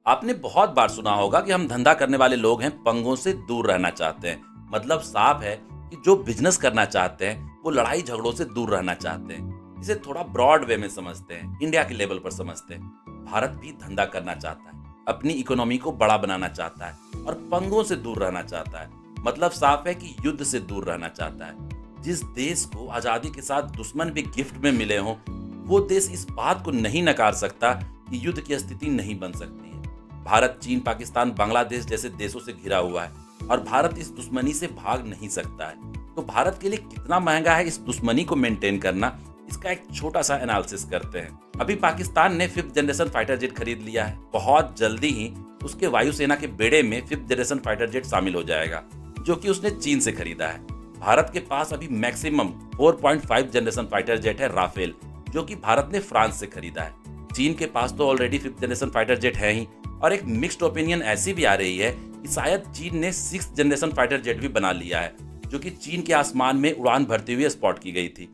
आपने बहुत बार सुना होगा कि हम धंधा करने वाले लोग हैं, पंगों से दूर रहना चाहते हैं। मतलब साफ है कि जो बिजनेस करना चाहते हैं वो लड़ाई झगड़ों से दूर रहना चाहते हैं। इसे थोड़ा ब्रॉड वे में समझते हैं, इंडिया के लेवल पर समझते हैं। भारत भी धंधा करना चाहता है, अपनी इकोनॉमी को बड़ा बनाना चाहता है और पंगों से दूर रहना चाहता है। मतलब साफ है कि युद्ध से दूर रहना चाहता है। जिस देश को आजादी के साथ दुश्मन भी गिफ्ट में मिले हों, वो देश इस बात को नहीं नकार सकता कि युद्ध की स्थिति नहीं बन सकती है। भारत चीन, पाकिस्तान, बांग्लादेश जैसे देशों से घिरा हुआ है और भारत इस दुश्मनी से भाग नहीं सकता है। तो भारत के लिए कितना महंगा है इस दुश्मनी को मेंटेन करना, इसका एक छोटा सा एनालिसिस करते हैं। अभी पाकिस्तान ने 5th जनरेशन फाइटर जेट खरीद लिया है। बहुत जल्दी ही उसके वायुसेना के बेड़े में 5th जनरेशन फाइटर जेट शामिल हो जाएगा, जो कि उसने चीन से खरीदा है। भारत के पास अभी मैक्सिमम 4.5 जनरेशन फाइटर जेट है राफेल, जो कि भारत ने फ्रांस से खरीदा है। चीन के पास तो already 5th generation fighter jet है ही, और एक मिक्स्ड ओपिनियन ऐसी भी आ रही है कि शायद चीन ने 6th जनरेशन फाइटर जेट भी बना लिया है, जो कि चीन के आसमान में उड़ान भरते हुए स्पॉट की गई थी।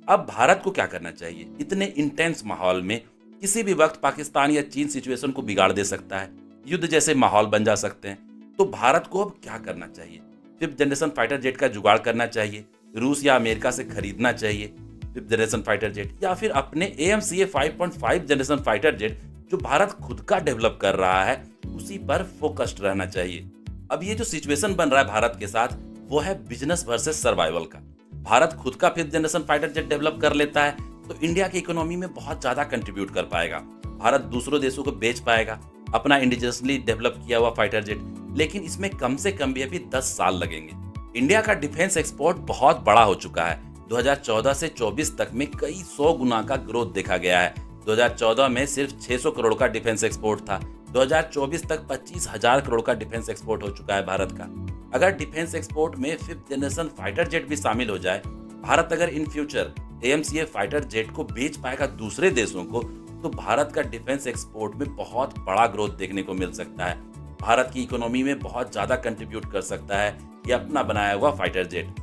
अब भारत को क्या करना चाहिए? इतने इंटेंस माहौल में किसी भी वक्त पाकिस्तान या चीन सिचुएशन को बिगाड़ दे सकता है, युद्ध जैसे माहौल बन जा सकते हैं। तो भारत को अब क्या करना चाहिए? 5th जनरेशन फाइटर जेट का जुगाड़ करना चाहिए, रूस या अमेरिका से खरीदना चाहिए 5th जनरेशन फाइटर जेट, या फिर अपने AMCA 5.5 जनरेशन फाइटर जेट जो भारत खुद का डेवलप कर रहा है उसी पर फोकस्ड रहना चाहिए। अब ये जो सिचुएशन बन रहा है भारत के साथ, वो है बिजनेस वर्सेस सर्वाइवल का। भारत खुद का 5th generation fighter jet develop कर लेता है तो इंडिया की इकोनॉमी में बहुत ज्यादा कंट्रीब्यूट कर पाएगा। भारत दूसरों देशों को बेच पाएगा अपना इंडिजिनसली डेवलप किया हुआ फाइटर जेट, लेकिन इसमें कम से कम भी अभी 10 साल लगेंगे। इंडिया का डिफेंस एक्सपोर्ट बहुत बड़ा हो चुका है। 2014 से 24 तक में कई 100 गुना का ग्रोथ देखा गया है। 2014 में सिर्फ 600 करोड़ का डिफेंस एक्सपोर्ट था, 2024 तक 25,000 करोड़ का डिफेंस एक्सपोर्ट हो चुका है भारत का। अगर डिफेंस एक्सपोर्ट में 5th जनरेशन फाइटर जेट भी शामिल हो जाए, भारत अगर in future AMCA fighter jet को बेच पाएगा दूसरे देशों को, तो भारत का डिफेंस एक्सपोर्ट में बहुत बड़ा ग्रोथ देखने को मिल सकता है। भारत की इकोनॉमी में बहुत ज्यादा कंट्रीब्यूट कर सकता है ये अपना बनाया हुआ फाइटर जेट।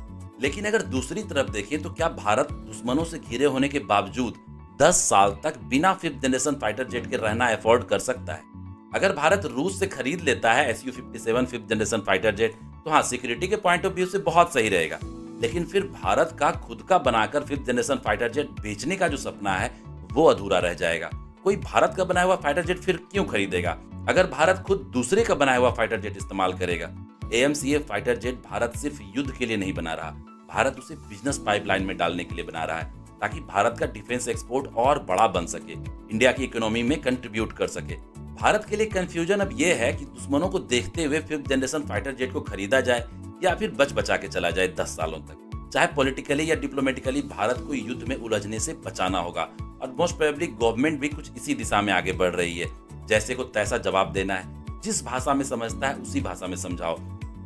लेकिन अगर दूसरी तरफ देखें तो क्या भारत दुश्मनों से घिरे होने के बावजूद 10 साल तक बिना 5th जनरेशन फाइटर जेट के रहना अफोर्ड कर सकता है? अगर भारत रूस से खरीद लेता है Su-57 5th generation fighter jet, तो हाँ, सिक्योरिटी के पॉइंट ऑफ व्यू से बहुत सही रहेगा। लेकिन फिर भारत का खुद का बनाकर 5th जनरेशन फाइटर जेट बेचने का जो सपना है वो अधूरा रह जाएगा। कोई भारत का बनाया हुआ फाइटर जेट फिर क्यों खरीदेगा अगर भारत खुद दूसरे का बनाया हुआ फाइटर जेट इस्तेमाल करेगा? AMCA फाइटर जेट भारत सिर्फ युद्ध के लिए नहीं बना रहा, भारत उसे बिजनेस पाइपलाइन में डालने के लिए बना रहा है, ताकि भारत का डिफेंस एक्सपोर्ट और बड़ा बन सके, इंडिया की इकोनॉमी में कंट्रीब्यूट कर सके। भारत के लिए कंफ्यूजन अब यह है कि दुश्मनों को देखते हुए 5th जनरेशन फाइटर जेट को खरीदा जाए या फिर बच बचा के चला जाए 10 सालों तक। चाहे पॉलिटिकली या डिप्लोमेटिकली भारत को युद्ध में उलझने से बचाना होगा, और मोस्ट प्रोबेबली गवर्नमेंट भी कुछ इसी दिशा में आगे बढ़ रही है। जैसे को तैसा जवाब देना है, जिस भाषा में समझता है उसी भाषा में समझाओ।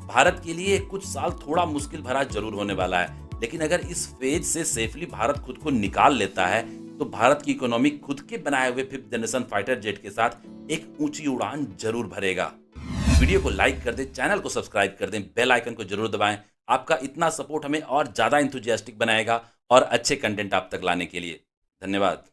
भारत के लिए कुछ साल थोड़ा मुश्किल भरा जरूर होने वाला है, लेकिन अगर इस फेज से सेफली भारत खुद को निकाल लेता है तो भारत की इकोनॉमी खुद के बनाए हुए 5th जनरेशन फाइटर जेट के साथ एक ऊंची उड़ान जरूर भरेगा। वीडियो को लाइक कर दें, चैनल को सब्सक्राइब कर दें, बेल आइकन को जरूर दबाएं। आपका इतना सपोर्ट हमें और ज्यादा इंथुजियास्टिक बनाएगा और अच्छे कंटेंट आप तक लाने के लिए। धन्यवाद।